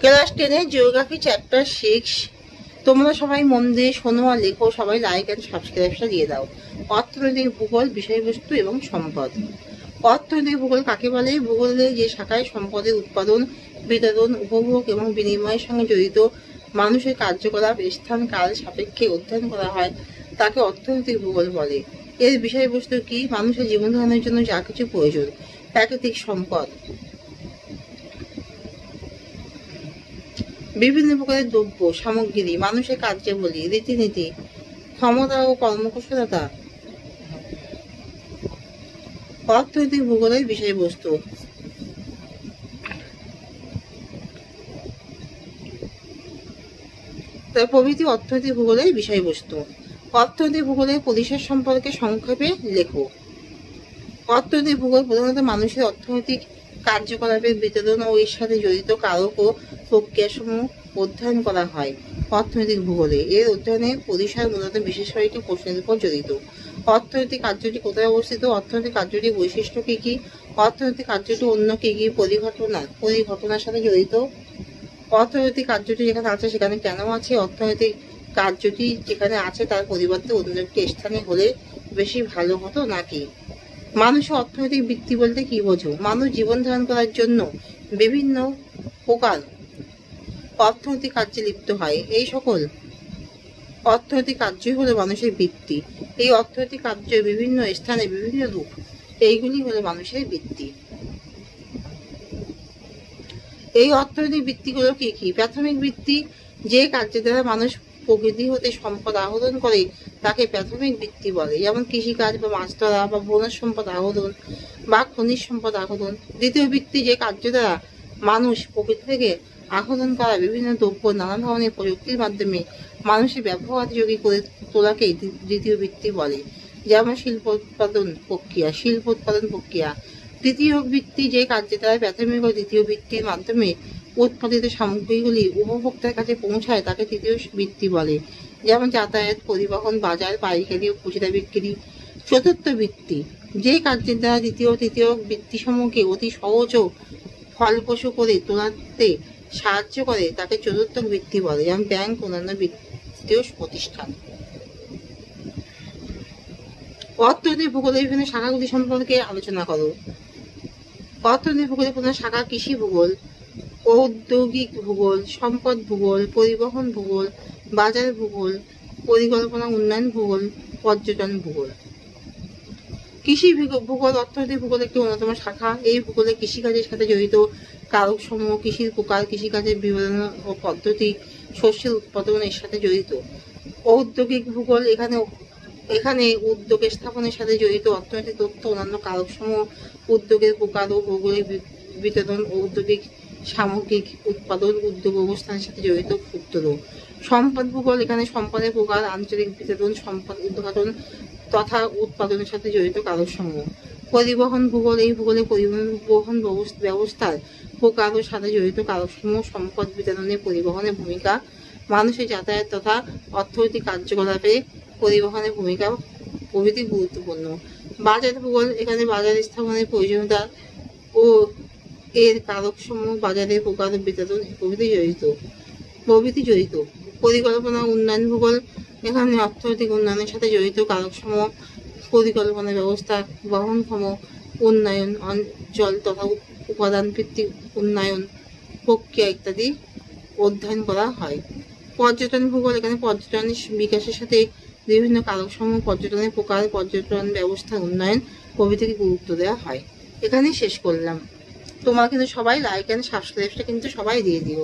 Class 10 geography chapter 6। তোমরা সবাই মন দিয়ে শোনো আর লেখো, সবাই লাইক এন্ড সাবস্ক্রাইবটা দিয়ে দাও। অর্থনৈতিক ভূগোল, বিষয়বস্তু এবং সম্পদ। অর্থনৈতিক ভূগোল কাকে বলে? ভূগোলের যে শাখায় সম্পদের উৎপাদন, বিতরণ, উপভোগ এবং বিনিময়ের সঙ্গে জড়িত মানুষের কার্যকলাপ স্থান কাল সাপেক্ষে অধ্যয়ন করা হয় তাকে অর্থনৈতিক ভূগোল বলে। এর বিষয়বস্তু কি? মানুষের জীবন ধারণের জন্য যা কিছু প্রয়োজন। প্রাকৃতিক সম্পদ, বিভিন্ন প্রকারের দ্রব্য সামগ্রী, মানুষের কার্যাবলী, রীতিনীতি, ক্ষমতা ও কর্মকুশলতা অর্থনৈতিক ভূগোলের বিষয়বস্তু। প্রভৃতি অর্থনৈতিক ভূগোলের বিষয়বস্তু। অর্থনৈতিক ভূগোলের পরিসর সম্পর্কে সংক্ষেপে লেখো। অর্থনৈতিক ভূগোল প্রধানত মানুষের অর্থনৈতিক কার্যকলাপের বিতরণ ও এর সাথে জড়িত কারক ও প্রক্রিয়াসমূহ অধ্যয়ন করা হয় অর্থনৈতিক ভূগোলে। এর অধ্যয়নের পরিসর মূলত বিশেষ কয়েকটি প্রশ্নের উপর জড়িত। অর্থনৈতিক কার্যটি কোথায় অবস্থিত? অর্থনৈতিক কার্যটির বৈশিষ্ট্য কি কি? অর্থনৈতিক কার্যটি অন্য কি কি? পরিঘটনার সাথে জড়িত। অর্থনৈতিক কার্যটি যেখানে আছে সেখানে কেন আছে? অর্থনৈতিক কার্যটি যেখানে আছে তার পরিবর্তে অন্য একটি স্থানে হলে বেশি ভালো হতো নাকি? মানুষের অর্থনৈতিক বৃত্তি বলতে কি বোঝো? মানুষ জীবন ধারণ করার জন্য বিভিন্ন প্রকার অর্থনৈতিক কার্যে লিপ্ত হয়। এই সকল অর্থনৈতিক কার্যই হলো মানুষের বৃত্তি। এই অর্থনৈতিক কার্য বিভিন্ন স্থানে বিভিন্ন রূপ, এইগুলি হলো মানুষের বৃত্তি। এই অর্থনৈতিক বৃত্তিগুলো কি কি? প্রাথমিক বৃত্তি, যে কার্যের দ্বারা মানুষ প্রকৃতি হতে সম্পদ আহরণ করে তাকে প্রাথমিক বৃত্তি বলে, যেমন কৃষিকাজ বা মাছ ধরা বা বনজ সম্পদ আহরণ বা খনিজ সম্পদ আহরণ। দ্বিতীয় বৃত্তি, যে কার্য দ্বারা মানুষ প্রকৃতি থেকে আহরণ করা বিভিন্ন দ্রব্য নানা ধরনের প্রযুক্তির মাধ্যমে মানুষের ব্যবহারযোগী করে তোলাকেই দ্বিতীয় বৃত্তি বলে, যেমন শিল্প উৎপাদন প্রক্রিয়া। তৃতীয় বৃত্তি, যে কার্যের দ্বারা প্রাথমিক ও দ্বিতীয় বৃত্তির মাধ্যমে উৎপাদিত সামগ্রীগুলি উপভোক্তার কাছে পৌঁছায় তাকে তৃতীয় বৃত্তি বলে, যেমন যাতায়াত, পরিবহন, বাজার, পাইকারি ও খুচরা বিক্রি। চতুর্থ বৃত্তি, যে কার্যের দ্বারা দ্বিতীয় ও তৃতীয় বৃত্তিসমূহকে অতি সহজ ও ফলপ্রসূ করে তোলাতে সাহায্য করে তাকে চতুর্থ বৃত্তি বলে, যেমন ব্যাংক, অন্যান্য বিত্তীয় প্রতিষ্ঠান। অর্থনৈতিক ভূগোলের বিভিন্ন শাখাগুলি সম্পর্কে আলোচনা করো। অর্থনৈতিক ভূগোলের প্রধান শাখা কৃষি ভূগোল, ঔদ্যোগিক ভূগোল, সম্পদ ভূগোল, পরিবহন ভূগোল, বাজার ভূগোল, পরিকল্পনা উন্নয়ন ভূগোল, পর্যটন ভূগোল। কৃষি ভূগোল অর্থনৈতিক ভূগোল একটি অন্যতম শাখা। এই ভূগোলে কৃষিকাজের সাথে জড়িত কারক সমূহ, কৃষির প্রকার, কৃষিকাজের বিবরণ ও পদ্ধতি, শস্যের উৎপাদন এর সাথে জড়িত। ঔদ্যোগিক ভূগোল এখানে উদ্যোগ স্থাপনের সাথে জড়িত অর্থনৈতিক তথ্য, অন্যান্য কারক সমূহ, উদ্যোগের প্রকার ও ভৌগোলিক বিতরণ, ঔদ্যোগিক সামগ্রিক উৎপাদন, উদ্যোগ অবস্থানের সাথে জড়িত ক্ষুদ্র। সম্পদ ভূগোল এখানে সম্পদের প্রকার, আঞ্চলিক বিতরণ, সম্পদ উদ্ঘাটন তথা উৎপাদনের সাথে জড়িত কারক সমূহ। পরিবহন ভূগোল, এই ভূগোলে পরিবহন ব্যবস্থার প্রকার ও সাথে জড়িত কারক সমূহ, সম্পদ বিতরণে পরিবহনের ভূমিকা, মানুষের যাতায়াত তথা অর্থনৈতিক কার্যকলাপে পরিবহনের ভূমিকা প্রভৃতি গুরুত্বপূর্ণ। বাজার ভূগোল এখানে বাজার স্থাপনের প্রয়োজনীয়তা ও এর কারক সমূহ, বাজারের প্রকার বিতরণ প্রভৃতি জড়িত। পরিকল্পনা উন্নয়ন ভূগোল এখানে অর্থনৈতিক উন্নয়নের সাথে জড়িত কারক সমূহ, পরিকল্পনা ব্যবস্থা, বহনক্ষম উন্নয়ন, অঞ্চল তথা উপাদান ভিত্তিক উন্নয়ন প্রক্রিয়া ইত্যাদি অধ্যয়ন করা হয়। পর্যটন ভূগোল এখানে পর্যটনের বিকাশের সাথে বিভিন্ন কারক সমূহ, পর্যটনের প্রকার, পর্যটন ব্যবস্থার উন্নয়ন প্রভৃতিকে গুরুত্ব দেওয়া হয়। এখানেই শেষ করলাম। তোমরা কিন্তু সবাই লাইক এন্ড সাবস্ক্রাইবটা কিন্তু সবাই দিয়ে দিও।